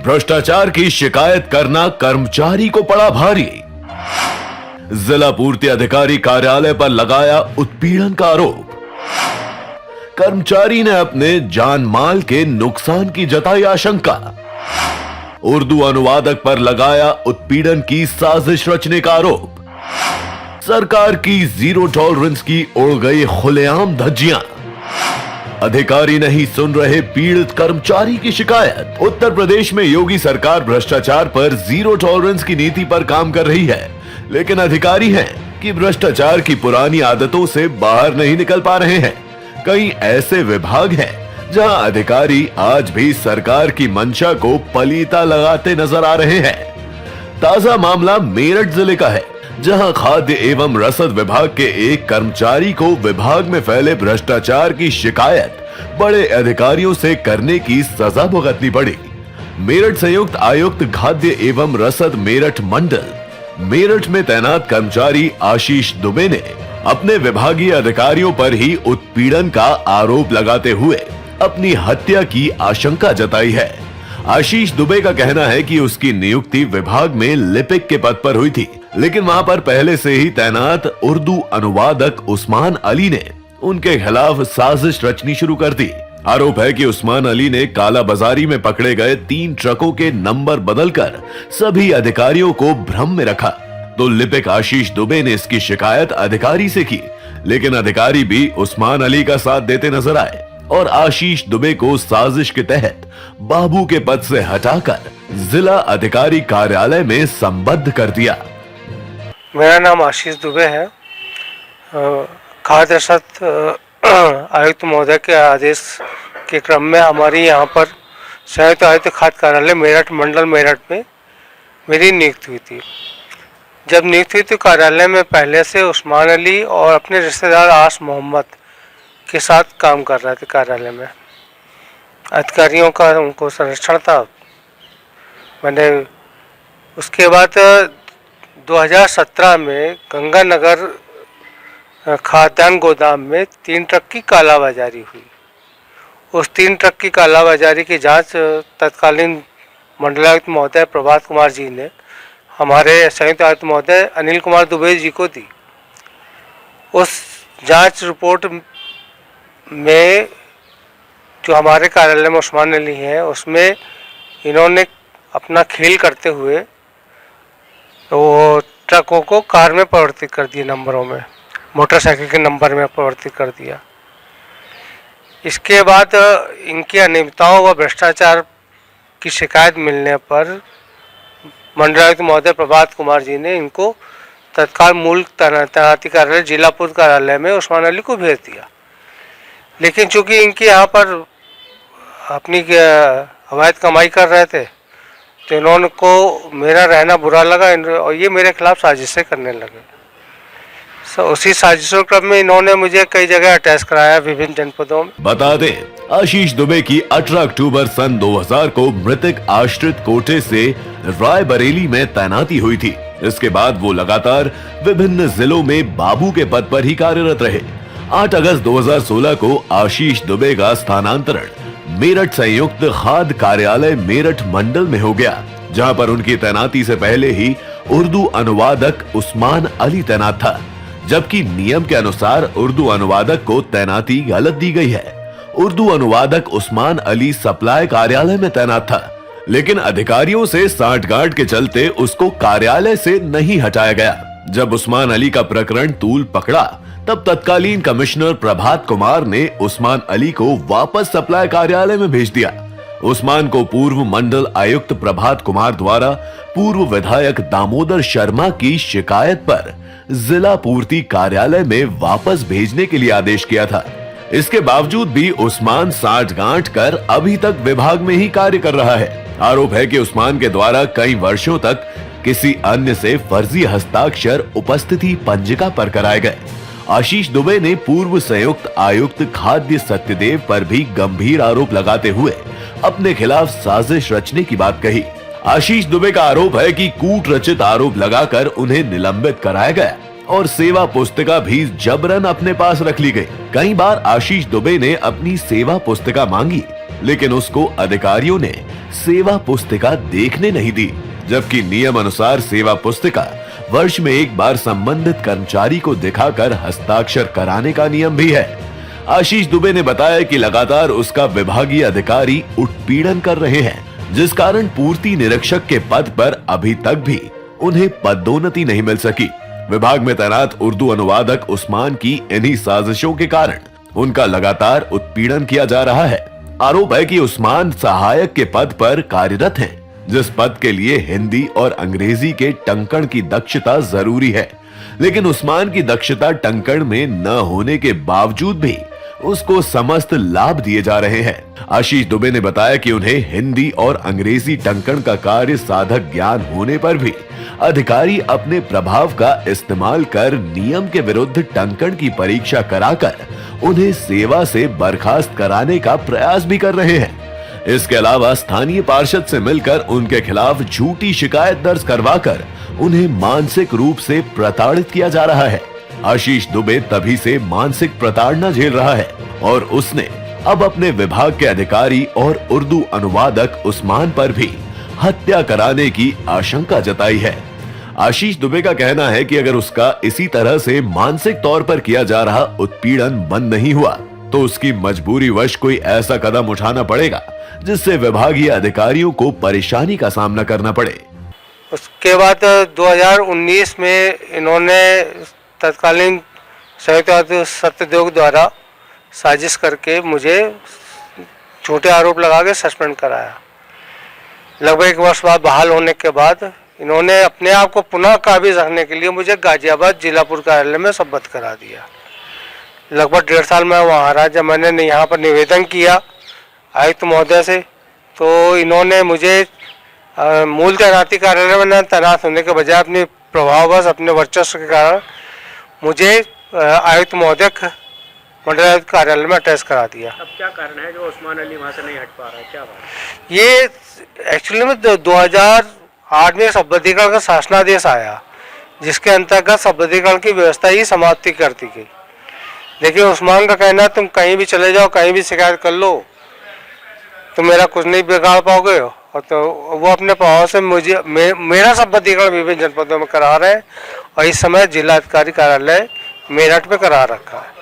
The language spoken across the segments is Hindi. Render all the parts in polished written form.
भ्रष्टाचार की शिकायत करना कर्मचारी को पड़ा भारी। जिला पूर्ति अधिकारी कार्यालय पर लगाया उत्पीड़न का आरोप। कर्मचारी ने अपने जान माल के नुकसान की जताई आशंका। उर्दू अनुवादक पर लगाया उत्पीड़न की साजिश रचने का आरोप। सरकार की जीरो टॉलरेंस की उड़ गई खुलेआम धज्जियां। अधिकारी नहीं सुन रहे पीड़ित कर्मचारी की शिकायत। उत्तर प्रदेश में योगी सरकार भ्रष्टाचार पर जीरो टॉलरेंस की नीति पर काम कर रही है, लेकिन अधिकारी हैं कि भ्रष्टाचार की पुरानी आदतों से बाहर नहीं निकल पा रहे हैं। कई ऐसे विभाग हैं जहां अधिकारी आज भी सरकार की मंशा को पलीता लगाते नजर आ रहे हैं। ताजा मामला मेरठ जिले का है, जहां खाद्य एवं रसद विभाग के एक कर्मचारी को विभाग में फैले भ्रष्टाचार की शिकायत बड़े अधिकारियों से करने की सजा भुगतनी पड़ी। मेरठ संयुक्त आयुक्त खाद्य एवं रसद मेरठ मंडल मेरठ में तैनात कर्मचारी आशीष दुबे ने अपने विभागीय अधिकारियों पर ही उत्पीड़न का आरोप लगाते हुए अपनी हत्या की आशंका जताई है। आशीष दुबे का कहना है कि उसकी नियुक्ति विभाग में लिपिक के पद पर हुई थी, लेकिन वहां पर पहले से ही तैनात उर्दू अनुवादक उस्मान अली ने उनके खिलाफ साजिश रचनी शुरू कर दी। आरोप है कि उस्मान अली ने काला बाजारी में पकड़े गए 3 ट्रकों के नंबर बदलकर सभी अधिकारियों को भ्रम में रखा। तो लिपिक आशीष दुबे ने इसकी शिकायत अधिकारी से की, लेकिन अधिकारी भी उस्मान अली का साथ देते नजर आए और आशीष दुबे को साजिश के तहत बाबू के पद से हटाकर जिला अधिकारी कार्यालय में संबद्ध कर दिया। मेरा नाम आशीष दुबे है। खाद्य रसद आयुक्त महोदय के आदेश के क्रम में हमारी यहाँ पर संयुक्त आयुक्त खाद्य कार्यालय मेरठ मंडल मेरठ में मेरी नियुक्ति हुई थी। जब नियुक्ति हुई तो कार्यालय में पहले से उस्मान अली और अपने रिश्तेदार आस मोहम्मद के साथ काम कर रहे थे। कार्यालय में अधिकारियों का उनको संरक्षण था। मैंने उसके बाद 2017 में गंगानगर खाद्यान्न गोदाम में 3 ट्रक की कालाबाजारी हुई। उस 3 ट्रक की कालाबाजारी की जांच तत्कालीन मंडलायुक्त महोदय प्रभात कुमार जी ने हमारे संयुक्त आयुक्त महोदय अनिल कुमार दुबे जी को दी। उस जांच रिपोर्ट में जो हमारे कार्यालय में उस्मान अली हैं, उसमें इन्होंने अपना खेल करते हुए वो ट्रकों को कार में परिवर्तित कर दिए, नंबरों में मोटरसाइकिल के नंबर में परिवर्तित कर दिया। इसके बाद इनकी अनियमितताओं व भ्रष्टाचार की शिकायत मिलने पर मंडलायुक्त महोदय प्रभात कुमार जी ने इनको तत्काल मूल तैनाती कार्यालय जिला पूर्व कार्यालय में उस्मान अली को भेज दिया। लेकिन चूंकि इनके यहाँ पर अपनी अवैध कमाई कर रहे थे, तो इन्होंने को मेरा रहना बुरा लगा और ये मेरे खिलाफ साजिशें करने लगे। उसी साजिशों क्रम में इन्होंने मुझे कई जगह अटैच कराया विभिन्न जनपदों में। बता दें, आशीष दुबे की 18 अक्टूबर सन 2000 को मृतक आश्रित कोटे से रायबरेली में तैनाती हुई थी। इसके बाद वो लगातार विभिन्न जिलों में बाबू के पद पर ही कार्यरत रहे। 8 अगस्त 2016 को आशीष दुबे का स्थानांतरण मेरठ संयुक्त खाद्य कार्यालय मेरठ मंडल में हो गया, जहां पर उनकी तैनाती से पहले ही उर्दू अनुवादक उस्मान अली तैनात था, जबकि नियम के अनुसार उर्दू अनुवादक को तैनाती गलत दी गई है। उर्दू अनुवादक उस्मान अली सप्लाई कार्यालय में तैनात था, लेकिन अधिकारियों से सांठगांठ के चलते उसको कार्यालय से नहीं हटाया गया। जब उस्मान अली का प्रकरण तूल पकड़ा, तब तत्कालीन कमिश्नर प्रभात कुमार ने उस्मान अली को वापस सप्लाई कार्यालय में भेज दिया। उस्मान को पूर्व मंडल आयुक्त प्रभात कुमार द्वारा पूर्व विधायक दामोदर शर्मा की शिकायत पर जिला पूर्ति कार्यालय में वापस भेजने के लिए आदेश किया था। इसके बावजूद भी उस्मान सांठगांठ कर अभी तक विभाग में ही कार्य कर रहा है। आरोप है कि उस्मान के द्वारा कई वर्षों तक किसी अन्य से फर्जी हस्ताक्षर उपस्थिति पंजिका पर कराए गए। आशीष दुबे ने पूर्व संयुक्त आयुक्त खाद्य सत्यदेव पर भी गंभीर आरोप लगाते हुए अपने खिलाफ साजिश रचने की बात कही। आशीष दुबे का आरोप है कि कूट रचित आरोप लगाकर उन्हें निलंबित कराया गया और सेवा पुस्तिका भी जबरन अपने पास रख ली गई। कई बार आशीष दुबे ने अपनी सेवा पुस्तिका मांगी, लेकिन उसको अधिकारियों ने सेवा पुस्तिका देखने नहीं दी, जबकि नियम अनुसार सेवा पुस्तिका वर्ष में एक बार संबंधित कर्मचारी को दिखाकर हस्ताक्षर कराने का नियम भी है। आशीष दुबे ने बताया कि लगातार उसका विभागीय अधिकारी उत्पीड़न कर रहे हैं, जिस कारण पूर्ति निरीक्षक के पद पर अभी तक भी उन्हें पदोन्नति नहीं मिल सकी। विभाग में तैनात उर्दू अनुवादक उस्मान की इन्हीं साजिशों के कारण उनका लगातार उत्पीड़न किया जा रहा है। आरोप है कि उस्मान सहायक के पद पर कार्यरत हैं, जिस पद के लिए हिंदी और अंग्रेजी के टंकण की दक्षता जरूरी है, लेकिन उस्मान की दक्षता टंकण में न होने के बावजूद भी उसको समस्त लाभ दिए जा रहे हैं। आशीष दुबे ने बताया कि उन्हें हिंदी और अंग्रेजी टंकण का कार्य साधक ज्ञान होने पर भी अधिकारी अपने प्रभाव का इस्तेमाल कर नियम के विरुद्ध टंकण की परीक्षा कराकर उन्हें सेवा से बर्खास्त कराने का प्रयास भी कर रहे हैं। इसके अलावा स्थानीय पार्षद से मिलकर उनके खिलाफ झूठी शिकायत दर्ज करवाकर उन्हें मानसिक रूप से प्रताड़ित किया जा रहा है। आशीष दुबे तभी से मानसिक प्रताड़ना झेल रहा है और उसने अब अपने विभाग के अधिकारी और उर्दू अनुवादक उस्मान पर भी हत्या कराने की आशंका जताई है। आशीष दुबे का कहना है कि अगर उसका इसी तरह से मानसिक तौर पर किया जा रहा उत्पीड़न बंद नहीं हुआ तो उसकी मजबूरी वश कोई ऐसा कदम उठाना पड़ेगा जिससे विभागीय अधिकारियों को परेशानी का सामना करना पड़े। उसके बाद 2019 में इन्होंने तत्कालीन संयुक्त सत्यदेव द्वारा साजिश करके मुझे झूठे आरोप लगा के सस्पेंड कराया। लगभग 1 वर्ष बाद बहाल होने के बाद इन्होंने अपने आप को पुनः काबिज रखने के लिए मुझे गाजियाबाद जिलापुर कार्यालय में सम्मत करा दिया। लगभग 1.5 साल मैं वहाँ रहा। जब मैंने यहाँ पर निवेदन किया आयुक्त महोदय से, तो इन्होंने मुझे मूल तैनाती कार्यालय में तैनात होने के बजाय अपने प्रभाववश, अपने वर्चस्व के कारण मुझे आयुक्त महोदय मंडल कार्यालय में अटैच करा दिया। अब क्या कारण है जो उस्मान अली वहाँ से नहीं हट पा रहा है, क्या बात है? ये एक्चुअली में 2008 में शपथीकरण का शासनादेश आया, जिसके अंतर्गत शपथीकरण की व्यवस्था ही समाप्ति कर दी गई। लेकिन उस्मान का कहना है तुम कहीं भी चले जाओ, कहीं भी शिकायत कर लो, तुम मेरा कुछ नहीं बिगाड़ पाओगे। और तो वो अपने प्रभाव से मुझे मेरा शपथीकरण विभिन्न जनपदों में करा रहे हैं और इस समय जिलाधिकारी कार्यालय मेरठ में करा रखा है।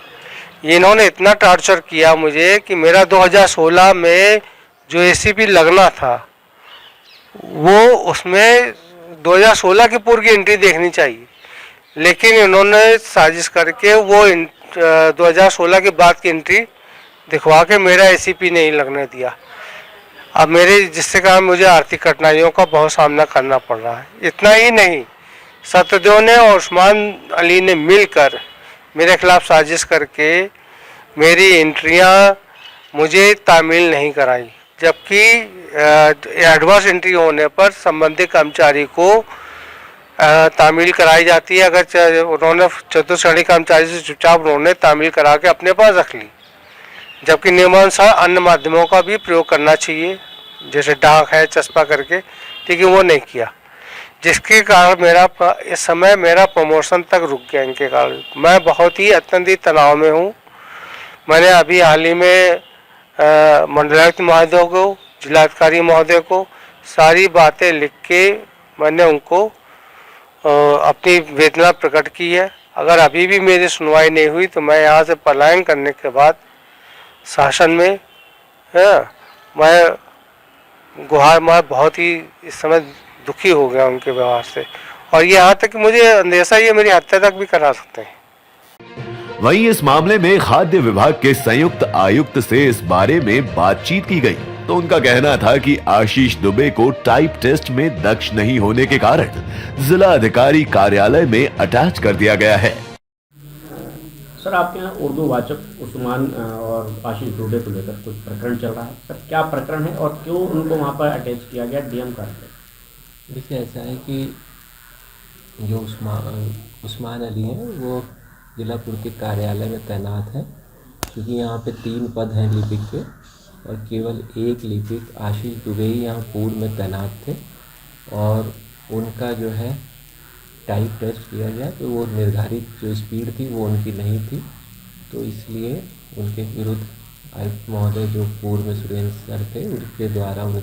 इन्होंने इतना टॉर्चर किया मुझे कि मेरा 2016 में जो एसीपी लगना था वो उसमें 2016 की पूर्व की एंट्री देखनी चाहिए, लेकिन इन्होंने साजिश करके वो 2016 के बाद की एंट्री दिखवा के मेरा एसीपी नहीं लगने दिया। अब जिससे कारण मुझे आर्थिक कठिनाइयों का बहुत सामना करना पड़ रहा है। इतना ही नहीं, सत्यदेव ने और उस्मान अली ने मिलकर मेरे खिलाफ साजिश करके मेरी एंट्रियां मुझे तामील नहीं कराई, जबकि एडवांस एंट्री होने पर संबंधित कर्मचारी को तामील कराई जाती है। अगर उन्होंने चतुर्श्रेणी कर्मचारी से चुपचाप उन्होंने तामील करा के अपने पास रख ली, जबकि नियमानुसार अन्य माध्यमों का भी प्रयोग करना चाहिए, जैसे डाक है, चस्पा करके, लेकिन वो नहीं किया, जिसके कारण इस समय मेरा प्रमोशन तक रुक गया। इनके कारण मैं बहुत ही अत्यंत तनाव में हूँ। मैंने अभी हाल ही में मंडलायुक्त महोदय को, जिलाधिकारी महोदय को सारी बातें लिख के मैंने उनको अपनी वेदना प्रकट की है। अगर अभी भी मेरी सुनवाई नहीं हुई तो मैं यहाँ से पलायन करने के बाद शासन में मैं बहुत ही इस समय दुखी हो गया उनके व्यवहार से, और ये यहाँ तक कि मुझे अंदेशा ये मेरी हत्या तक भी करा सकते हैं। वहीं इस मामले में खाद्य विभाग के संयुक्त आयुक्त से इस बारे में बातचीत की गई तो उनका कहना था कि आशीष दुबे को टाइप टेस्ट में दक्ष नहीं होने के कारण जिला अधिकारी कार्यालय में अटैच कर दिया गया है। सर, आपके यहाँ उर्दू वाचक उस्मान और आशीष दुबे को लेकर कुछ प्रकरण चल रहा है, सर क्या प्रकरण है और क्यों उनको वहाँ पर अटैच किया गया डीएम कार्यालय? देखिए, ऐसा है कि जो उस्मान अली हैं वो जिलापुर के कार्यालय में तैनात हैं, क्योंकि यहाँ पे 3 पद हैं लिपिक के और केवल एक लिपिक आशीष दुबे ही यहाँ पूर्व में तैनात थे, और उनका जो है टाइप टेस्ट किया गया तो वो निर्धारित जो स्पीड थी वो उनकी नहीं थी, तो इसलिए उनके विरुद्ध आयुक्त महोदय जो पूर्व में सुरेंद्र सर थे, उनके द्वारा उन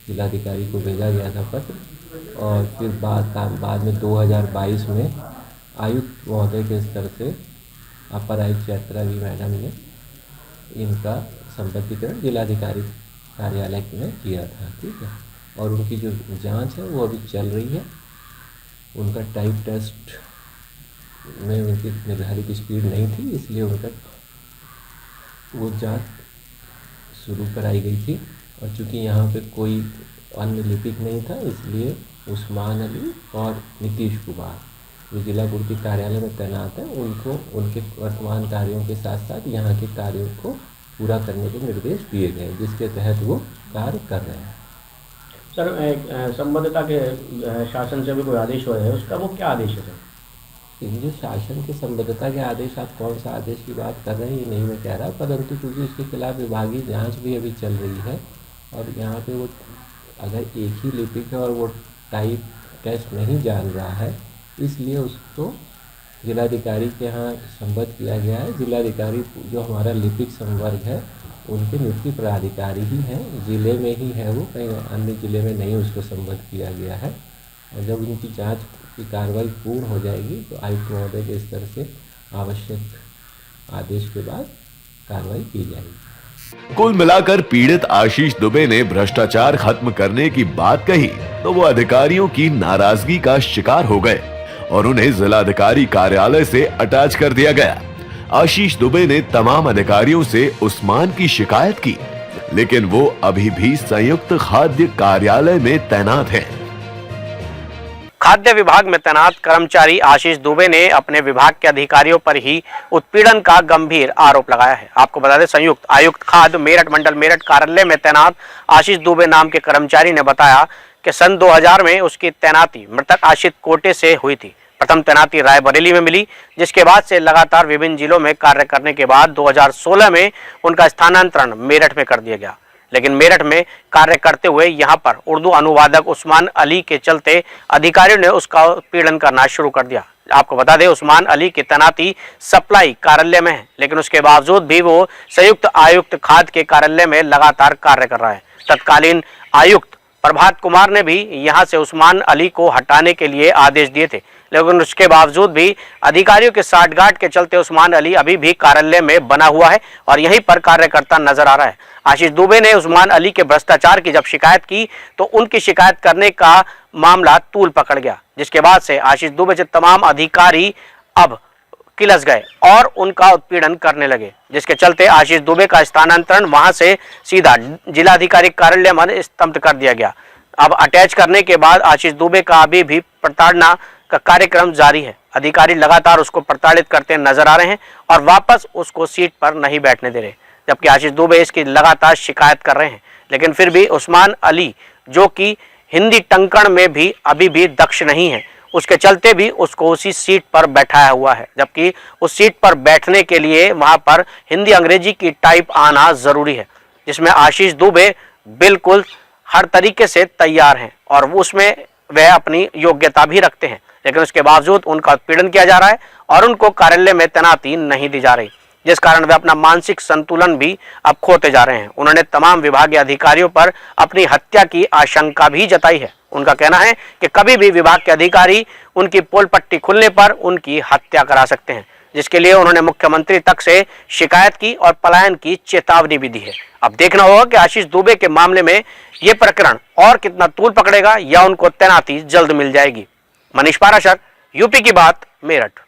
जिलाधिकारी को भेजा गया था पत्र। और फिर बाद में 2022 में आयुक्त महोदय के स्तर से अपर आयुक्त चैत्रावी मैडम ने इनका संबद्धीकरण जिलाधिकारी कार्यालय में किया था, ठीक है। और उनकी जो जांच है वो अभी चल रही है। उनका टाइप टेस्ट में उनकी निर्धारित स्पीड नहीं थी, इसलिए उनका वो जांच शुरू कराई गई थी। और चूँकि यहाँ पे कोई अन्य लिपिक नहीं था, इसलिए उस्मान अली और नीतीश कुमार जो जिला पूर्ति कार्यालय में तैनात हैं, उनको उनके वर्तमान कार्यों के साथ साथ यहाँ के कार्यों को पूरा करने के निर्देश दिए गए, जिसके तहत वो कार्य कर रहे हैं। सर, संबद्धता के शासन से भी कोई आदेश हुआ है, उसका वो क्या आदेश है सर? जो शासन के संबद्धता के आदेश, आप कौन सा आदेश की बात कर रहे हैं ये नहीं मैं कह रहा, परंतु क्योंकि इसके खिलाफ विभागीय जांच भी अभी चल रही है और यहाँ पे वो अगर एक ही लिपिक है और वो टाइप टेस्ट नहीं जान रहा है, इसलिए उसको जिलाधिकारी के यहाँ संबद्ध किया गया है। जिलाधिकारी जो हमारा लिपिक संवर्ग है उनके नियुक्ति पदाधिकारी ही हैं, जिले में ही है वो, कहीं अन्य जिले में नहीं उसको संबद्ध किया गया है। और जब उनकी जांच की कार्रवाई पूर्ण हो जाएगी तो आयुक्त महोदय के स्तर से आवश्यक आदेश के बाद कार्रवाई की जाएगी। कुल मिलाकर पीड़ित आशीष दुबे ने भ्रष्टाचार खत्म करने की बात कही तो वो अधिकारियों की नाराजगी का शिकार हो गए और उन्हें जिलाधिकारी कार्यालय से अटैच कर दिया गया। आशीष दुबे ने तमाम अधिकारियों से उस्मान की शिकायत की, लेकिन वो अभी भी संयुक्त खाद्य कार्यालय में तैनात हैं। खाद्य विभाग में तैनात कर्मचारी आशीष दुबे ने अपने विभाग के अधिकारियों पर ही उत्पीड़न का गंभीर आरोप लगाया है। आपको बता दें, संयुक्त आयुक्त खाद्य मेरठ मंडल मेरठ कार्यालय में तैनात आशीष दुबे नाम के कर्मचारी ने बताया कि सन 2000 में उसकी तैनाती मृतक आशित कोटे से हुई थी। प्रथम तैनाती रायबरेली में मिली, जिसके बाद से लगातार विभिन्न जिलों में कार्य करने के बाद 2016 में उनका स्थानांतरण मेरठ में कर दिया गया। लेकिन मेरठ में कार्य करते हुए यहां पर उर्दू अनुवादक उस्मान अली के चलते अधिकारियों ने उसका उत्पीड़न करना शुरू कर दिया। आपको बता दें, उस्मान अली की तैनाती सप्लाई कार्यालय में है, लेकिन उसके बावजूद भी वो संयुक्त आयुक्त खाद्य के कार्यालय में लगातार कार्य कर रहा है। तत्कालीन आयुक्त प्रभात कुमार ने भी यहां से उस्मान अली को हटाने के लिए आदेश दिए थे, लेकिन उसके बावजूद भी अधिकारियों के साठगांठ के चलते उस्मान अली अभी भी कार्यालय में बना हुआ है और यहीं पर कार्य करता नजर आ रहा है। आशीष दुबे ने उस्मान अली के भ्रष्टाचार की जब शिकायत की तो उनकी शिकायत करने का मामला तूल पकड़ गया, जिसके बाद से आशीष दुबे से तमाम अधिकारी अब किलस गए और उनका उत्पीड़न करने लगे, जिसके चलते आशीष दुबे का स्थानांतरण वहां से सीधा जिलाधिकारी कार्यालय में स्तंभित कर दिया गया। अब अटैच करने के बाद आशीष दुबे का अभी भी प्रताड़ना का कार्यक्रम जारी है। अधिकारी लगातार उसको प्रताड़ित करते नजर आ रहे हैं और वापस उसको सीट पर नहीं बैठने दे रहे, जबकि आशीष दुबे इसकी लगातार शिकायत कर रहे हैं। लेकिन फिर भी उस्मान अली, जो कि हिंदी टंकण में भी अभी भी दक्ष नहीं है, उसके चलते भी उसको उसी सीट पर बैठाया हुआ है, जबकि उस सीट पर बैठने के लिए वहां पर हिंदी अंग्रेजी की टाइप आना जरूरी है, जिसमें आशीष दुबे बिल्कुल हर तरीके से तैयार हैं और उसमें वह अपनी योग्यता भी रखते हैं। लेकिन उसके बावजूद उनका उत्पीड़न किया जा रहा है और उनको कार्यालय में तैनाती नहीं दी जा रही, जिस कारण वे अपना मानसिक संतुलन भी अब खोते जा रहे हैं। उन्होंने तमाम विभागीय अधिकारियों पर अपनी हत्या की आशंका भी जताई है। उनका कहना है कि कभी भी विभाग के अधिकारी उनकी पोल पट्टी खुलने पर उनकी हत्या करा सकते हैं, जिसके लिए उन्होंने मुख्यमंत्री तक से शिकायत की और पलायन की चेतावनी भी दी है। अब देखना होगा कि आशीष दुबे के मामले में ये प्रकरण और कितना तूल पकड़ेगा या उनको तैनाती जल्द मिल जाएगी। मनीष पाराशर, यूपी की बात, मेरठ।